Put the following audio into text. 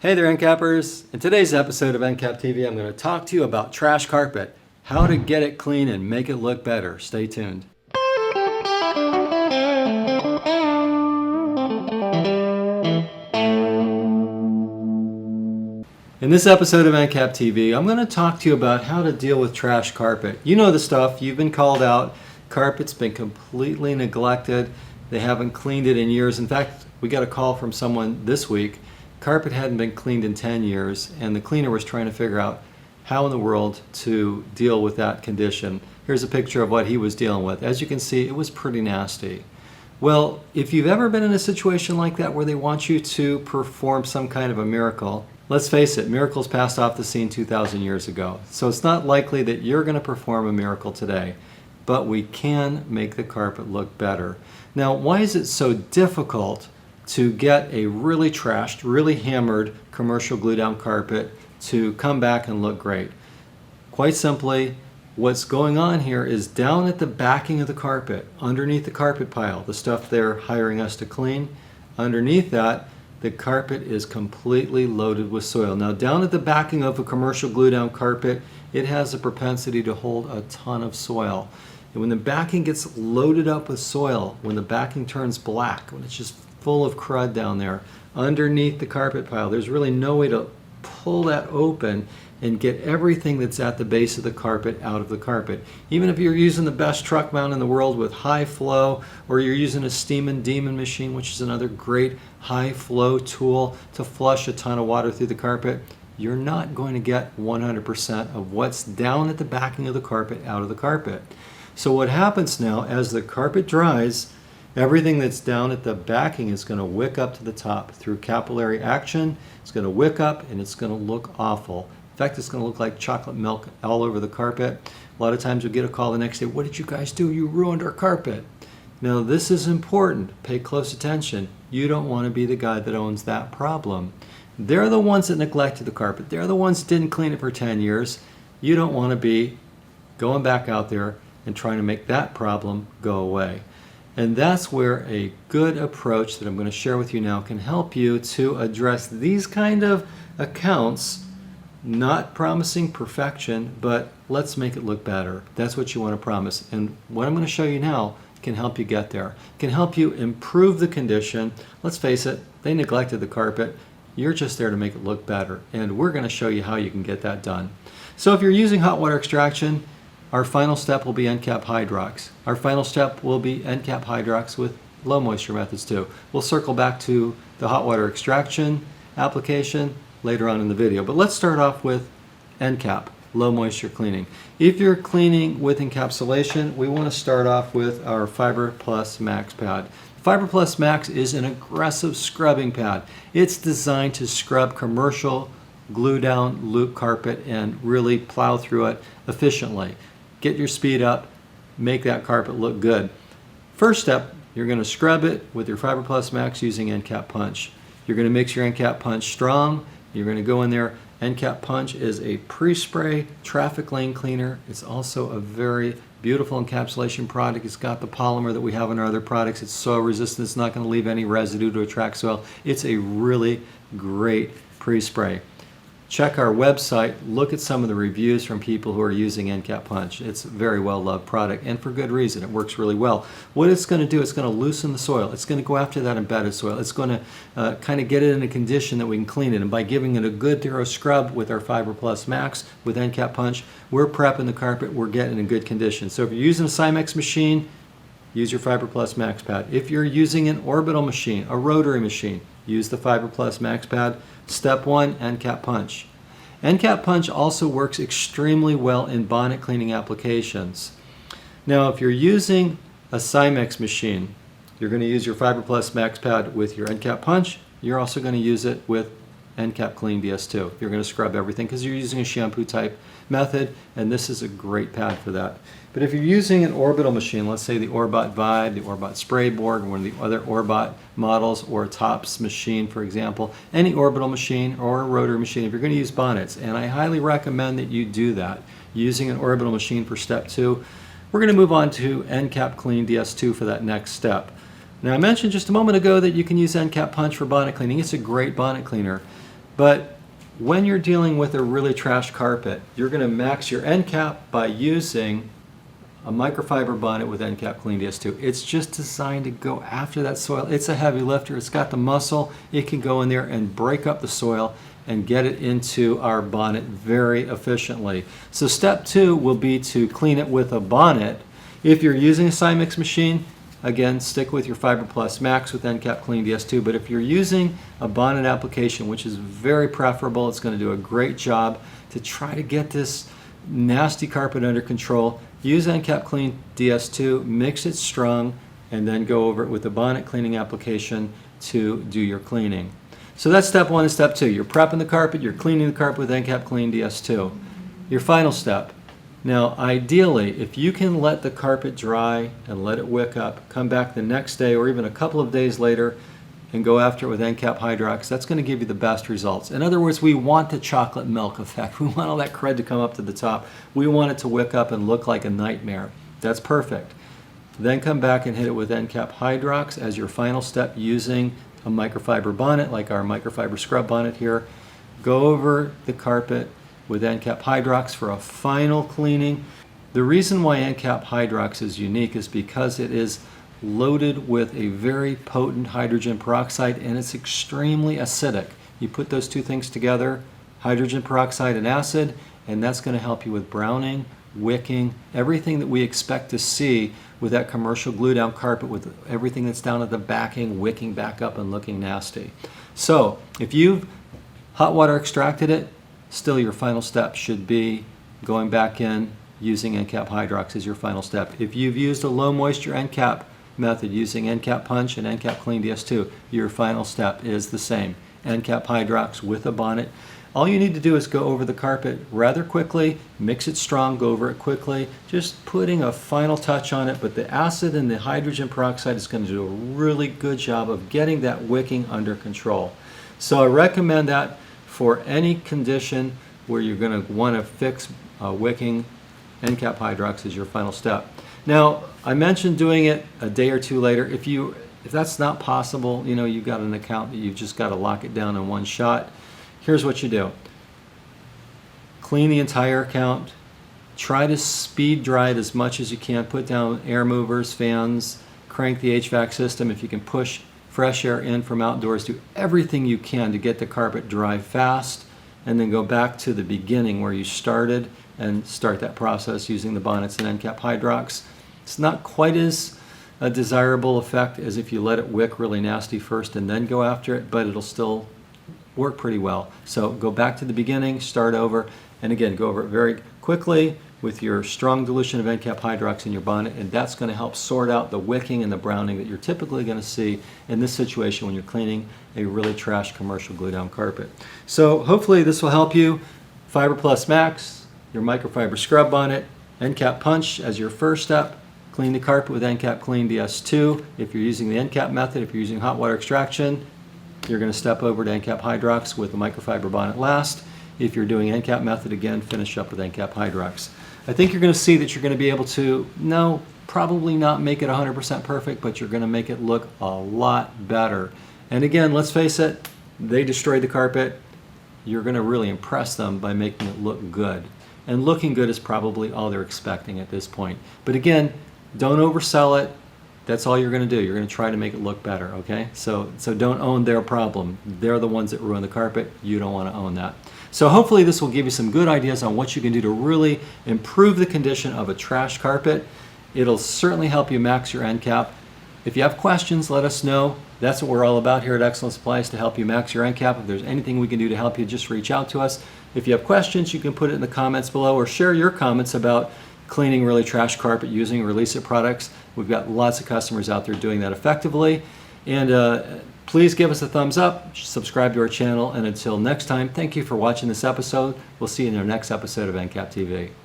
Hey there, Encappers! In today's episode of Encap TV, I'm going to talk to you about trash carpet, how to get it clean and make it look better. Stay tuned. In this episode of Encap TV, I'm going to talk to you about how to deal with trash carpet. You know the stuff, you've been called out, carpet's been completely neglected, they haven't cleaned it in years. In fact, we got a call from someone this week. Carpet hadn't been cleaned in 10 years, and the cleaner was trying to figure out how in the world to deal with that condition. Here's a picture of what he was dealing with. As you can see, it was pretty nasty. Well, if you've ever been in a situation like that where they want you to perform some kind of a miracle, let's face it, miracles passed off the scene 2,000 years ago. So it's not likely that you're going to perform a miracle today, but we can make the carpet look better. Now, why is it so difficult to get a really trashed, really hammered commercial glue down carpet to come back and look great? Quite simply, what's going on here is down at the backing of the carpet, underneath the carpet pile, the stuff they're hiring us to clean, underneath that, the carpet is completely loaded with soil. Now, down at the backing of a commercial glue down carpet, it has a propensity to hold a ton of soil. And when the backing gets loaded up with soil, when the backing turns black, when it's just full of crud down there underneath the carpet pile, there's really no way to pull that open and get everything that's at the base of the carpet out of the carpet. Even if you're using the best truck mount in the world with high flow, or you're using a Steam and Demon machine, which is another great high flow tool to flush a ton of water through the carpet, you're not going to get 100% of what's down at the backing of the carpet out of the carpet. So what happens now, as the carpet dries, everything that's down at the backing is going to wick up to the top through capillary action. It's going to wick up and it's going to look awful. In fact, it's going to look like chocolate milk all over the carpet. A lot of times we get a call the next day, "What did you guys do? You ruined our carpet." Now, this is important. Pay close attention. You don't want to be the guy that owns that problem. They're the ones that neglected the carpet. They're the ones that didn't clean it for 10 years. You don't want to be going back out there and trying to make that problem go away. And that's where a good approach that I'm going to share with you now can help you to address these kind of accounts, not promising perfection, but let's make it look better. That's what you want to promise. And what I'm going to show you now can help you get there. Can help you improve the condition. Let's face it, they neglected the carpet. You're just there to make it look better. And we're going to show you how you can get that done. So if you're using hot water extraction, our final step will be Encap-HydrOx. Our final step will be Encap-HydrOx with low moisture methods too. We'll circle back to the hot water extraction application later on in the video. But let's start off with Encap, low moisture cleaning. If you're cleaning with encapsulation, we want to start off with our FiberPlus Max Pad. FiberPlus Max is an aggressive scrubbing pad. It's designed to scrub commercial glue down loop carpet and really plow through it efficiently. Get your speed up, make that carpet look good. First step, you're going to scrub it with your FiberPlus Max using Encap-Punch. You're going to mix your Encap-Punch strong. You're going to go in there. Encap-Punch is a pre-spray traffic lane cleaner. It's also a very beautiful encapsulation product. It's got the polymer that we have in our other products. It's soil resistant. It's not going to leave any residue to attract soil. It's a really great pre-spray. Check our website, look at some of the reviews from people who are using Encap-Punch. It's a very well-loved product, and for good reason. It works really well. What it's going to do, it's going to loosen the soil. It's going to go after that embedded soil. It's going to kind of get it in a condition that we can clean it. And by giving it a good thorough scrub with our FiberPlus Max, with Encap-Punch, we're prepping the carpet, we're getting it in good condition. So if you're using a Cimex machine, use your FiberPlus Max Pad. If you're using an orbital machine, a rotary machine, use the FiberPlus Max Pad. Step 1, Encap-Punch. Encap-Punch also works extremely well in bonnet cleaning applications. Now, if you're using a Cimex machine, you're going to use your FiberPlus Max Pad with your Encap-Punch. You're also going to use it with Encap-Clean DS2. You're going to scrub everything because you're using a shampoo type method, and this is a great pad for that. But if you're using an orbital machine, let's say the Orbot Vibe, the Orbot Spray Board, or one of the other Orbot models, or a Tops machine, for example, any orbital machine or a rotary machine, if you're going to use bonnets, and I highly recommend that you do that, using an orbital machine for step 2, we're going to move on to Encap-Clean DS2 for that next step. Now, I mentioned just a moment ago that you can use Encap-Punch for bonnet cleaning. It's a great bonnet cleaner. But when you're dealing with a really trashed carpet, you're going to max your end cap by using a microfiber bonnet with Encap-Clean DS2. It's just designed to go after that soil. It's a heavy lifter. It's got the muscle. It can go in there and break up the soil and get it into our bonnet very efficiently. So step 2 will be to clean it with a bonnet. If you're using a Cimex machine, again, stick with your FiberPlus Max with Encap-Clean DS2. But if you're using a bonnet application, which is very preferable, it's going to do a great job to try to get this nasty carpet under control. Use Encap-Clean DS2, mix it strong, and then go over it with a bonnet cleaning application to do your cleaning. So that's step 1 and step 2. You're prepping the carpet, you're cleaning the carpet with Encap-Clean DS2. Your final step. Now, ideally, if you can let the carpet dry and let it wick up, come back the next day or even a couple of days later and go after it with Encap-HydrOx, that's going to give you the best results. In other words, we want the chocolate milk effect. We want all that crud to come up to the top. We want it to wick up and look like a nightmare. That's perfect. Then come back and hit it with Encap-HydrOx as your final step using a microfiber bonnet like our microfiber scrub bonnet here. Go over the carpet with Encap-HydrOx for a final cleaning. The reason why Encap-HydrOx is unique is because it is loaded with a very potent hydrogen peroxide and it's extremely acidic. You put those two things together, hydrogen peroxide and acid, and that's going to help you with browning, wicking, everything that we expect to see with that commercial glue down carpet with everything that's down at the backing, wicking back up and looking nasty. So if you've hot water extracted it, still your final step should be going back in using Encap-HydrOx as your final step. If you've used a low moisture Encap method using Encap-Punch and Encap-Clean DS2, your final step is the same. Encap-HydrOx with a bonnet. All you need to do is go over the carpet rather quickly, mix it strong, go over it quickly, just putting a final touch on it, but the acid and the hydrogen peroxide is going to do a really good job of getting that wicking under control. So I recommend that for any condition where you're going to want to fix wicking. Encap-HydrOx is your final step. Now, I mentioned doing it a day or two later. If that's not possible, you know, you've got an account that you've just got to lock it down in one shot. Here's what you do. Clean the entire account. Try to speed dry it as much as you can. Put down air movers, fans, crank the HVAC system. If you can push fresh air in from outdoors, do everything you can to get the carpet dry fast, and then go back to the beginning where you started and start that process using the bonnets and Encap-HydrOx. It's not quite as a desirable effect as if you let it wick really nasty first and then go after it, but it'll still work pretty well. So go back to the beginning, start over, and again, go over it very quickly with your strong dilution of Encap-HydrOx in your bonnet, and that's going to help sort out the wicking and the browning that you're typically going to see in this situation when you're cleaning a really trashed commercial glue down carpet. So hopefully this will help you. FiberPlus Max, your microfiber scrub bonnet, Encap-Punch as your first step. Clean the carpet with Encap-Clean DS2. If you're using the Encap method, if you're using hot water extraction, you're going to step over to Encap-HydrOx with the microfiber bonnet last. If you're doing Encap method, again, finish up with Encap-HydrOx. I think you're going to see that you're going to be able to, no, probably not make it 100% perfect, but you're going to make it look a lot better. And again, let's face it, they destroyed the carpet. You're going to really impress them by making it look good. And looking good is probably all they're expecting at this point. But again, don't oversell it. That's all you're going to do. You're going to try to make it look better, okay? So don't own their problem. They're the ones that ruin the carpet. You don't want to own that. So hopefully this will give you some good ideas on what you can do to really improve the condition of a trash carpet. It'll certainly help you max your end cap. If you have questions, let us know. That's what we're all about here at Excellent Supplies, to help you max your end cap. If there's anything we can do to help you, just reach out to us. If you have questions, you can put it in the comments below or share your comments about cleaning really trash carpet using Release It products. We've got lots of customers out there doing that effectively. And please give us a thumbs up, subscribe to our channel, and until next time, thank you for watching this episode. We'll see you in our next episode of Encap TV.